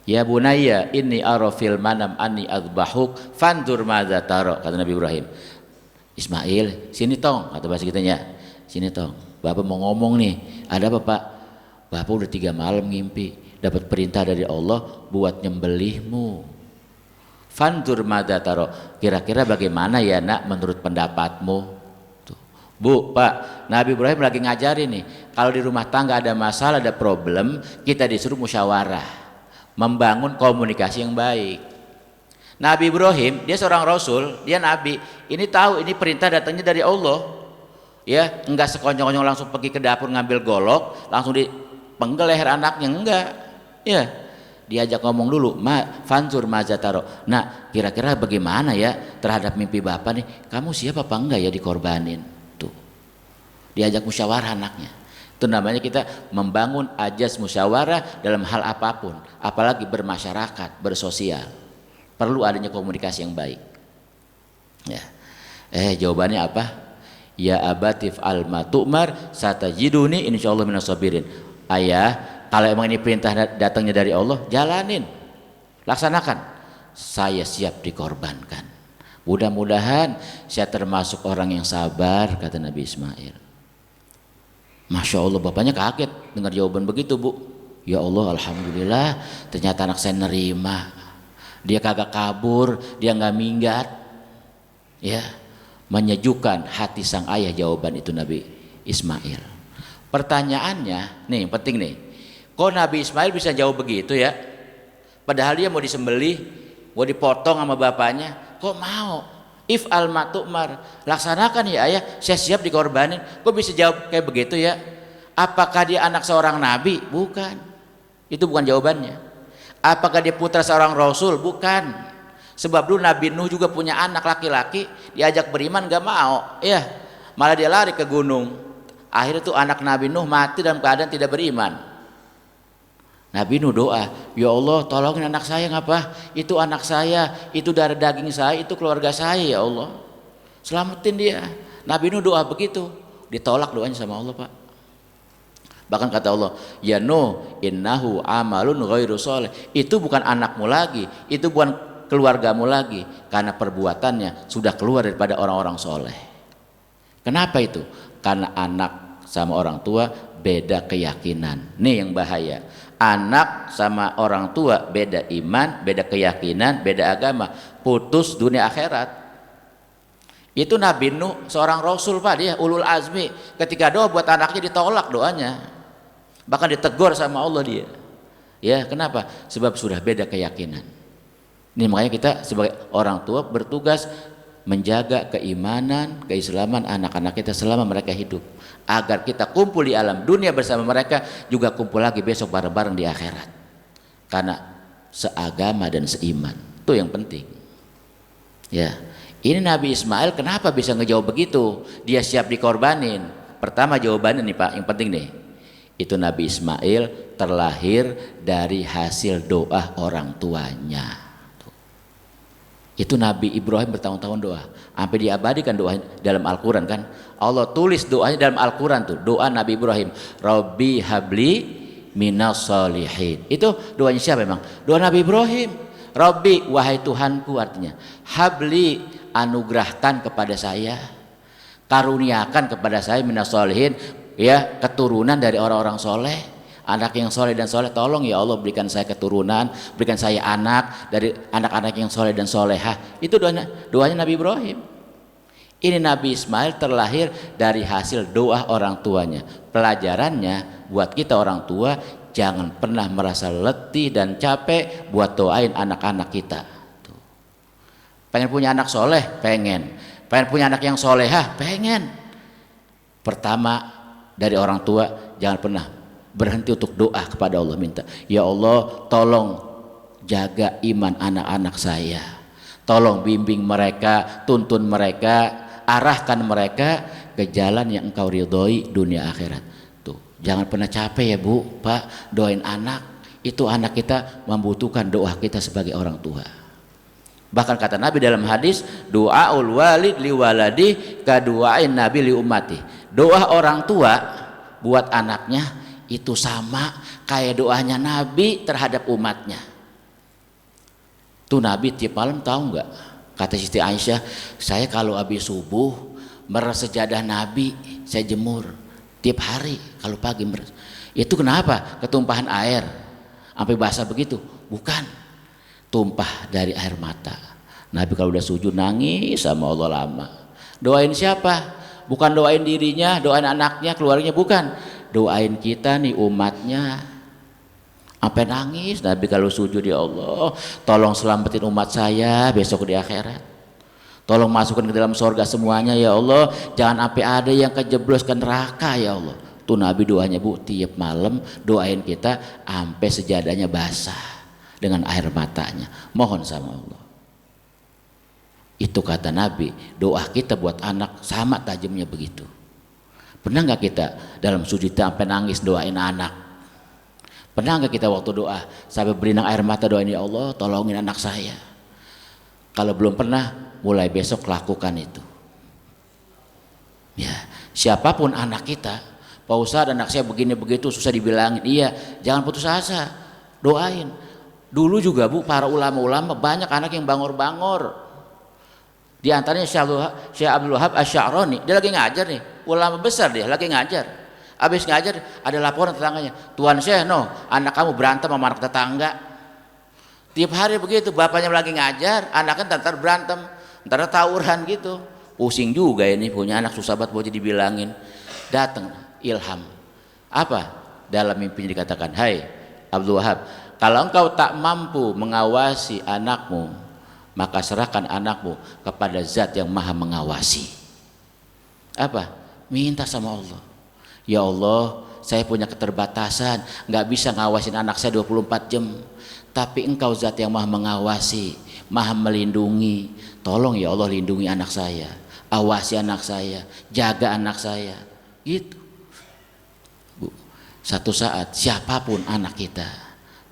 Ya bunayya inni ara fil manam anni adbahuk fandur madza tara, kata Nabi Ibrahim. Ismail, sini tong, kata bahasa kitanya. Sini tong, Bapak mau ngomong nih. Ada apa Pak? Bapak udah 3 malam ngimpi, dapat perintah dari Allah buat nyembelihmu. Fandur madza tara, kira-kira bagaimana ya nak menurut pendapatmu? Bu, Pak, Nabi Ibrahim lagi ngajarin nih, kalau di rumah tangga ada masalah, ada problem, kita disuruh musyawarah, membangun komunikasi yang baik. Nabi Ibrahim, dia seorang rasul, dia nabi, ini tahu ini perintah datangnya dari Allah. Ya, enggak sekonyong-konyong langsung pergi ke dapur ngambil golok, langsung dipenggal leher anaknya, enggak. Ya, diajak ngomong dulu, fansur mazataro. Nah, kira-kira bagaimana ya terhadap mimpi Bapak nih? Kamu siap apa enggak ya dikorbanin? Diajak musyawarah anaknya. Itu namanya kita membangun ajas musyawarah dalam hal apapun, apalagi bermasyarakat, bersosial. Perlu adanya komunikasi yang baik. Ya. Jawabannya apa? Ya abatif al matu'mar satajiduni insyaallah minas sabirin. Ayah, kalau emang ini perintah datangnya dari Allah, jalanin. Laksanakan. Saya siap dikorbankan. Mudah-mudahan saya termasuk orang yang sabar, kata Nabi Ismail. Masya Allah, bapaknya kaget dengar jawaban begitu Bu. Ya Allah, alhamdulillah ternyata anak saya nerima. Dia kagak kabur, dia nggak minggat. Ya, menyejukkan hati sang ayah jawaban itu Nabi Ismail. Pertanyaannya, nih yang penting nih, kok Nabi Ismail bisa jawab begitu ya? Padahal dia mau disembelih, mau dipotong sama bapaknya, kok mau? If al matu'mar, laksanakan ya ayah, saya siap dikorbanin. Kok bisa jawab kayak begitu ya? Apakah dia anak seorang nabi? Bukan. Itu bukan jawabannya. Apakah dia putra seorang rasul? Bukan. Sebab dulu Nabi Nuh juga punya anak laki-laki, diajak beriman gak mau. Ya, malah dia lari ke gunung. Akhirnya tuh anak Nabi Nuh mati dalam keadaan tidak beriman. Nabi Nuh doa, ya Allah tolongin anak saya ngapa? Itu anak saya, itu darah daging saya, itu keluarga saya ya Allah. Selamatin dia. Nabi Nuh doa begitu, ditolak doanya sama Allah Pak. Bahkan kata Allah, ya Nuh innahu amalun ghairu sholih. Itu bukan anakmu lagi, itu bukan keluargamu lagi, karena perbuatannya sudah keluar daripada orang-orang soleh. Kenapa itu? Karena anak sama orang tua beda keyakinan. Nih yang bahaya. Anak sama orang tua beda iman, beda keyakinan, beda agama, putus dunia akhirat. Itu Nabi Nuh, seorang rasul Pak, dia ulul azmi, ketika doa buat anaknya ditolak doanya, bahkan ditegur sama Allah dia. Ya, kenapa? Sebab sudah beda keyakinan. Ini makanya kita sebagai orang tua bertugas menjaga keimanan, keislaman anak-anak kita selama mereka hidup, agar kita kumpul di alam dunia bersama mereka, juga kumpul lagi besok bareng-bareng di akhirat, karena seagama dan seiman. Itu yang penting. Ya, ini Nabi Ismail kenapa bisa ngejawab begitu? Dia siap dikorbanin. Pertama jawabannya nih Pak, yang penting nih, itu Nabi Ismail terlahir dari hasil doa orang tuanya. Itu Nabi Ibrahim bertahun-tahun doa, sampai diabadikan doa dalam Al-Quran kan. Allah tulis doanya dalam Al-Quran tuh, doa Nabi Ibrahim, Rabbi habli minas solihin. Itu doanya siapa memang? Doa Nabi Ibrahim. Rabbi, wahai Tuhanku, artinya habli, anugerahkan kepada saya, karuniakan kepada saya minas solihin, ya, keturunan dari orang-orang soleh, anak yang soleh dan soleh. Tolong ya Allah, berikan saya keturunan, berikan saya anak dari anak-anak yang soleh dan solehah. Itu doanya Nabi Ibrahim. Ini Nabi Ismail terlahir dari hasil doa orang tuanya. Pelajarannya buat kita orang tua, jangan pernah merasa letih dan capek buat doain anak-anak kita. Tuh. Pengen punya anak soleh? Pengen punya anak yang solehah? Pengen. Pertama dari orang tua, jangan pernah berhenti untuk doa kepada Allah, minta, ya Allah tolong jaga iman anak-anak saya, tolong bimbing mereka, tuntun mereka, arahkan mereka ke jalan yang engkau ridhoi dunia akhirat. Tuh, jangan pernah capek ya Bu, Pak, doain anak. Itu anak kita membutuhkan doa kita sebagai orang tua. Bahkan kata Nabi dalam hadis, doaul walid li waladi ka duain nabi li ummati. Doa orang tua buat anaknya itu sama kayak doanya Nabi terhadap umatnya. Tuh Nabi tiap malam tahu nggak? Kata Siti Aisyah, saya kalau habis subuh meres sejadah Nabi, saya jemur tiap hari kalau pagi meres. Itu kenapa? Ketumpahan air sampai basah begitu? Bukan, tumpah dari air mata. Nabi kalau udah sujud nangis sama Allah lama. Doain siapa? Bukan doain dirinya, doain anaknya, keluarganya, bukan. Doain kita nih umatnya. Sampai nangis Nabi kalau sujud, ya Allah tolong selamatin umat saya besok di akhirat, tolong masukkan ke dalam surga semuanya ya Allah, jangan sampai ada yang kejeblos ke neraka ya Allah. Tuh Nabi doanya Bu, tiap malam doain kita sampai sejadahnya basah dengan air matanya, mohon sama Allah. Itu kata Nabi, doa kita buat anak sama tajamnya begitu. Pernah nggak kita dalam sujud sampai nangis doain anak? Pernah nggak kita waktu doa sampai berinang air mata doain, ya Allah tolongin anak saya? Kalau belum pernah, mulai besok lakukan itu. Ya, siapapun anak kita, Pak Ustadz anak saya begini begitu susah dibilangin, iya, jangan putus asa, doain. Dulu juga Bu, para ulama-ulama banyak anak yang bangor-bangor. Di antaranya Syekh Abdul Wahab Asy-Sya'rani, dia lagi ngajar nih, ulama besar dia lagi ngajar. Habis ngajar ada laporan tetangganya, Tuan Syekh, anak kamu berantem sama anak tetangga. Tiap hari begitu, bapaknya lagi ngajar, anaknya ntar berantem, ntar tawuran gitu. Pusing juga ini, punya anak susah banget buat dibilangin. Datang ilham. Apa? Dalam mimpinya dikatakan, hai Abdul Wahab, kalau engkau tak mampu mengawasi anakmu, maka serahkan anakmu kepada zat yang maha mengawasi. Apa? Minta sama Allah. Ya Allah, saya punya keterbatasan, nggak bisa ngawasin anak saya 24 jam. Tapi engkau zat yang maha mengawasi, maha melindungi. Tolong ya Allah lindungi anak saya, awasi anak saya, jaga anak saya. Gitu. Bu, satu saat siapapun anak kita,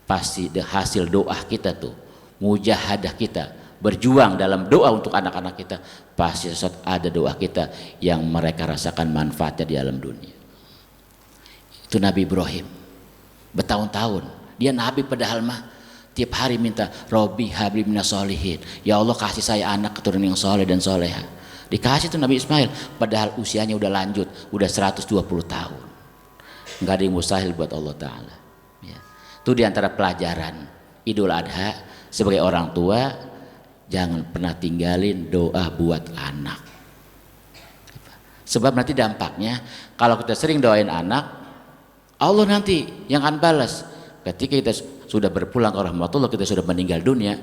pasti hasil doa kita tuh, mujahadah kita, berjuang dalam doa untuk anak-anak kita, pasti saat ada doa kita yang mereka rasakan manfaatnya di alam dunia. Itu Nabi Ibrahim bertahun-tahun dia Nabi padahal mah, Tiap hari minta, Robbi habli minas solihin. Ya Allah kasih saya anak keturunan yang soleh dan soleha. Dikasih tuh Nabi Ismail, padahal usianya udah lanjut, udah 120 tahun. Enggak ada yang mustahil buat Allah Ta'ala. Ya. Itu diantara pelajaran Idul Adha sebagai orang tua, jangan pernah tinggalin doa buat anak. Sebab nanti dampaknya kalau kita sering doain anak, Allah nanti yang akan balas. Ketika kita sudah berpulang ke rahmatullah, kita sudah meninggal dunia,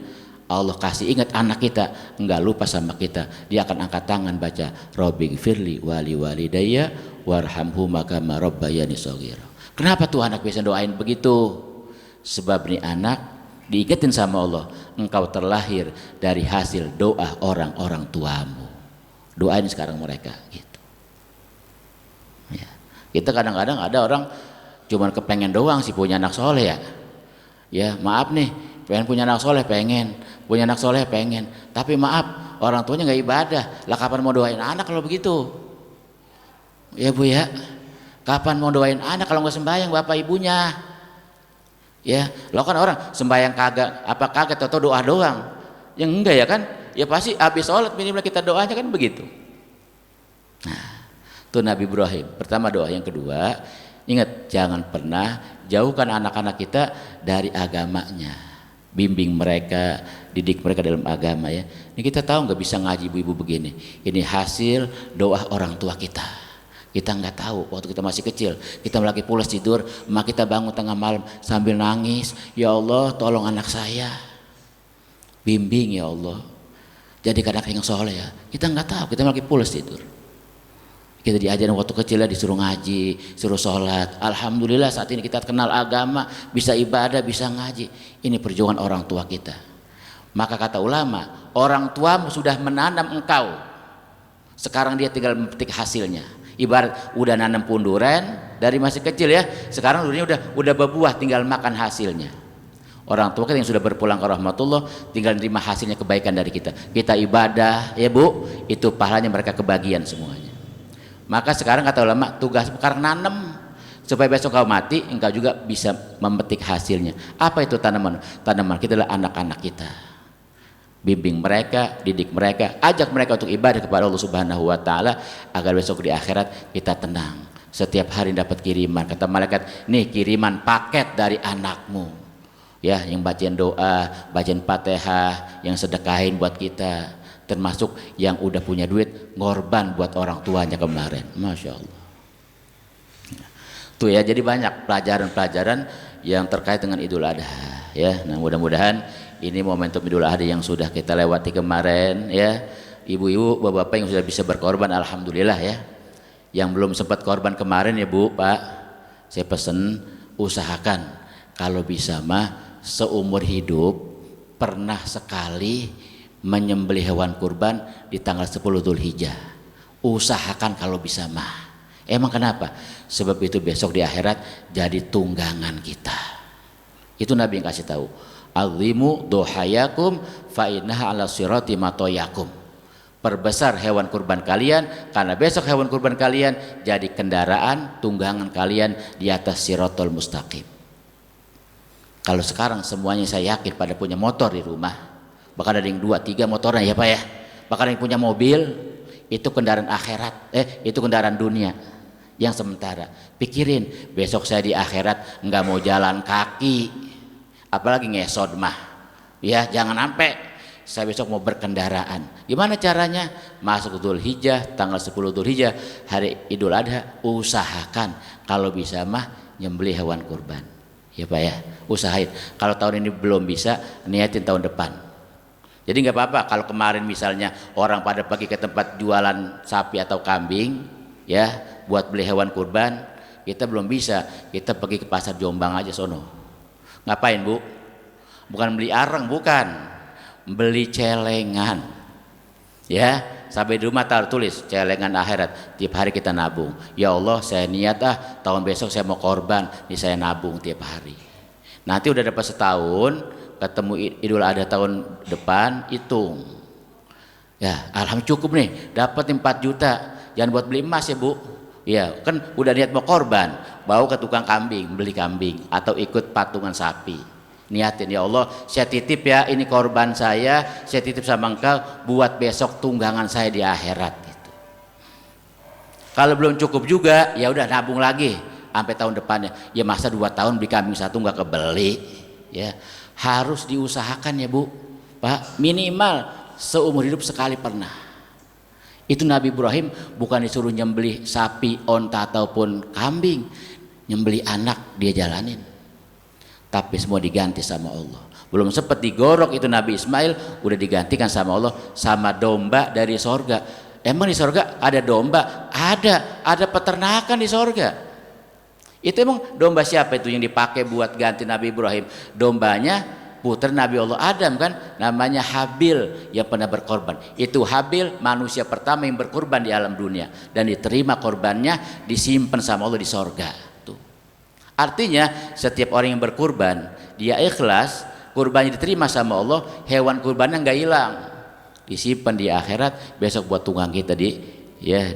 Allah kasih ingat anak kita, enggak lupa sama kita. Dia akan angkat tangan baca Robbighfirli wali walidayya warhamhuma kama rabbayani shaghira. Kenapa tuh anak bisa doain begitu? Sebab nih anak diingetin sama Allah, engkau terlahir dari hasil doa orang-orang tuamu. Doain sekarang mereka gitu. Ya. Kita kadang-kadang ada orang cuman kepengen doang sih punya anak soleh ya. Ya maaf nih, pengen punya anak soleh, pengen punya anak soleh, pengen. Tapi maaf, orang tuanya nggak ibadah. Lah kapan mau doain anak kalau begitu? Ya Bu ya, kapan mau doain anak kalau nggak sembahyang bapak ibunya? Ya, lo kan orang sembahyang kagak, apa kagak atau doa doang? Yang enggak ya kan? Ya pasti habis sholat minimal kita doanya kan begitu. Nah, itu Nabi Ibrahim. Pertama doa, yang kedua, ingat jangan pernah jauhkan anak-anak kita dari agamanya. Bimbing mereka, didik mereka dalam agama ya. Ini kita tahu nggak bisa ngaji ibu-ibu begini. Ini hasil doa orang tua kita. Kita nggak tahu waktu kita masih kecil, kita lagi pulas tidur, emak kita bangun tengah malam sambil nangis, ya Allah tolong anak saya, bimbing ya Allah, jadi anak yang soleh ya. Kita nggak tahu, kita lagi pulas tidur. Kita diajarin waktu kecil ya, disuruh ngaji, suruh sholat. Alhamdulillah saat ini kita kenal agama, bisa ibadah, bisa ngaji. Ini perjuangan orang tua kita. Maka kata ulama, orang tuamu sudah menanam engkau, sekarang dia tinggal memetik hasilnya. Ibarat udah nanam punduren dari masih kecil ya, sekarang dunia udah berbuah, tinggal makan hasilnya. Orang tua kita yang sudah berpulang ke rahmatullah tinggal nerima hasilnya kebaikan dari kita. Kita ibadah ya Bu, itu pahalanya mereka kebagian semuanya. Maka sekarang kata ulama, tugas sekarang nanam supaya besok kau mati engkau juga bisa memetik hasilnya. Apa itu tanaman? Tanaman kita adalah anak-anak kita. Bimbing mereka, didik mereka, ajak mereka untuk ibadah kepada Allah Subhanahu wa taala agar besok di akhirat kita tenang. Setiap hari dapat kiriman, kata malaikat, nih kiriman paket dari anakmu. Ya, yang bacain doa, bacain Fatihah, yang sedekahin buat kita, termasuk yang udah punya duit ngorban buat orang tuanya kemarin. Masya Allah. Tuh ya, jadi banyak pelajaran-pelajaran yang terkait dengan Idul Adha ya. Nah, mudah-mudahan ini momentum Idul Adha yang sudah kita lewati kemarin ya. Ibu-ibu, bapak-bapak yang sudah bisa berkorban alhamdulillah ya. Yang belum sempat korban kemarin ya Bu, Pak, saya pesen usahakan kalau bisa mah seumur hidup pernah sekali menyembelih hewan kurban di tanggal 10 Dzulhijjah. Usahakan kalau bisa mah. Emang kenapa? Sebab itu besok di akhirat jadi tunggangan kita. Itu Nabi yang kasih tahu. Azimu dohayakum fa innaha ala sirati matoyakum. Perbesar hewan kurban kalian karena besok hewan kurban kalian jadi kendaraan tunggangan kalian di atas siratal mustaqim. Kalau sekarang semuanya saya yakin pada punya motor di rumah, bahkan ada yang 2-3 motornya ya Pak ya, bahkan yang punya mobil, itu kendaraan akhirat, itu kendaraan dunia yang sementara. Pikirin besok saya di akhirat nggak mau jalan kaki, apalagi ngesod mah ya, jangan sampai saya besok mau berkendaraan. Gimana caranya? Masuk Dzulhijjah, tanggal 10 Dzulhijjah, hari Idul Adha, usahakan kalau bisa mah nyembelih hewan kurban ya Pak ya, usahain. Kalau tahun ini belum bisa, niatin tahun depan. Jadi nggak apa-apa kalau kemarin misalnya orang pada pergi ke tempat jualan sapi atau kambing ya buat beli hewan kurban, kita belum bisa, kita pergi ke pasar Jombang aja sono. Ngapain Bu? Bukan beli areng, bukan, beli celengan ya. Sampai di rumah tulis celengan akhirat, tiap hari kita nabung. Ya Allah saya niat tahun besok saya mau korban, ini saya nabung tiap hari. Nanti udah dapat setahun, ketemu Idul Adha tahun depan, hitung ya, alhamdulillah cukup nih, dapat 4 juta. Jangan buat beli emas ya Bu ya, kan udah niat mau korban, bawa ke tukang kambing, beli kambing atau ikut patungan sapi Niatin, ya Allah saya titip ya ini korban saya titip sama engkau buat besok tunggangan saya di akhirat gitu. Kalau belum cukup juga ya udah nabung lagi sampai tahun depannya. Ya masa 2 tahun beli kambing satu nggak kebeli ya. Harus diusahakan ya Bu Pak, minimal seumur hidup sekali pernah. Itu Nabi Ibrahim bukan disuruh nyembelih sapi, onta ataupun kambing, nyembelih anak dia jalanin, tapi semua diganti sama Allah. Belum sempat digorok itu Nabi Ismail udah digantikan sama Allah sama domba dari sorga. Emang di sorga ada domba? Ada peternakan di sorga. Itu emang domba siapa itu yang dipakai buat ganti Nabi Ibrahim? Dombanya putra Nabi Allah Adam kan, namanya Habil yang pernah berkorban. Itu Habil manusia pertama yang berkorban di alam dunia dan diterima korbannya, disimpan sama Allah di sorga. Tuh. Artinya setiap orang yang berkorban dia ikhlas, kurbannya diterima sama Allah, hewan kurbannya nggak hilang, disimpan di akhirat besok buat tunggang kita di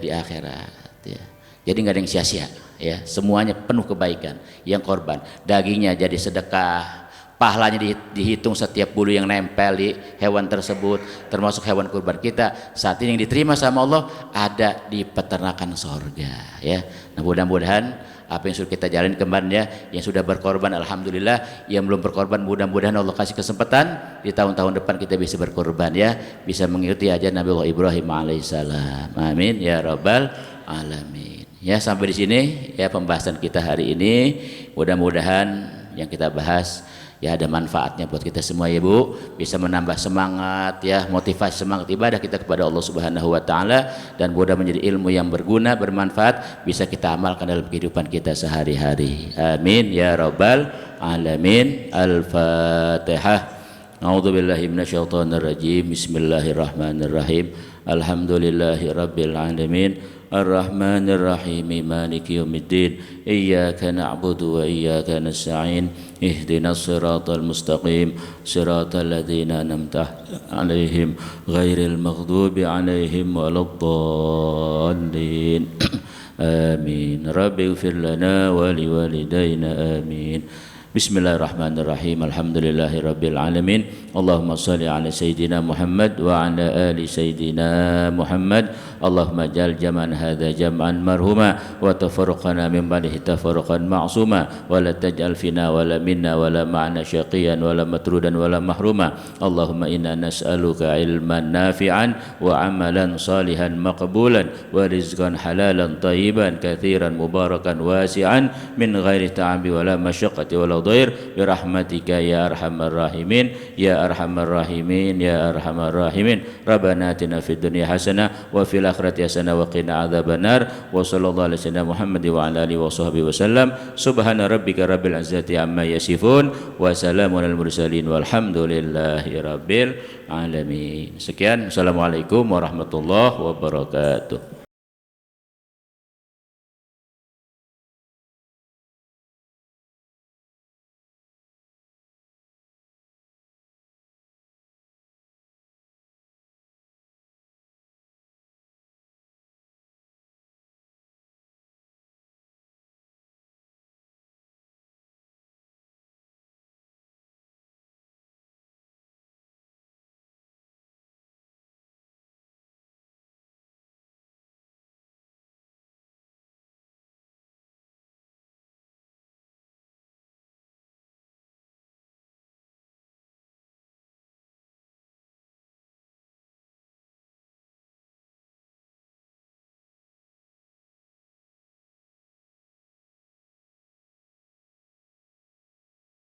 akhirat ya. Jadi nggak ada yang sia-sia ya, semuanya penuh kebaikan. Yang korban dagingnya jadi sedekah, pahalanya dihitung setiap bulu yang nempel di hewan tersebut, termasuk hewan kurban kita saat ini yang diterima sama Allah ada di peternakan sorga ya. Nah mudah-mudahan apa yang sudah kita jalani kemarin ya, yang sudah berkorban alhamdulillah, yang belum berkorban mudah-mudahan Allah kasih kesempatan di tahun-tahun depan kita bisa berkorban ya, bisa mengikuti ajaran Nabi Allah Ibrahim alaihissalam. Amin ya rabbal alamin. Ya sampai di sini ya pembahasan kita hari ini. Mudah-mudahan yang kita bahas ya ada manfaatnya buat kita semua ya Bu, bisa menambah semangat ya, motivasi semangat ibadah kita kepada Allah Subhanahu wa taala, dan mudah menjadi ilmu yang berguna, bermanfaat, bisa kita amalkan dalam kehidupan kita sehari-hari. Amin ya rabbal alamin. Al-Fatihah. A'udzubillahi minasyaitonir rajim. Bismillahirrahmanirrahim. Alhamdulillahi rabbil alamin. Ar-Rahmanir Rahim. Maliki yaumiddin. Iyyaka na'budu wa iyyaka nasta'in. Ihdinas siratal mustaqim. Siratal ladzina an'amta 'alaihim ghairil maghdubi 'alaihim waladdallin. Amin. Rabbighfir lana wa liwalidayna. Amin. Bismillahirrahmanirrahim. Alhamdulillahirabbil alamin. Allahumma shalli ala sayidina Muhammad wa ala ali sayidina Muhammad. Allahumma ja'al jam'an hadza jam'an marhuma wa tafarraqana min ba'dihi tafarruqan ma'suma wa la taj'al fina wa la minna wa la ma'na syaqiyan wa la matrudan wa la mahruma. Allahumma inna nas'aluka ilman nafi'an wa amalan salihan maqbulan wa rizqan halalan tayyiban katsiran mubarakan wasi'an min ghairi ta'abi wa la masyaqqati wa la dhair bi rahmatika ya arhamar rahimin ya arhamar rahimin ya arhamar rahimin. Rabbana atina fid dunya hasanah wa fil akhirati hasanah wa qina adzabannar. Wa sallallahu alaihi wasallam Muhammad wa ala alihi wa sahbihi wasallam. Subhana rabbika rabbil izzati amma yasifun wa salamun alal mursalin walhamdulillahi rabbil alamin. Sekian, assalamualaikum warahmatullahi wabarakatuh.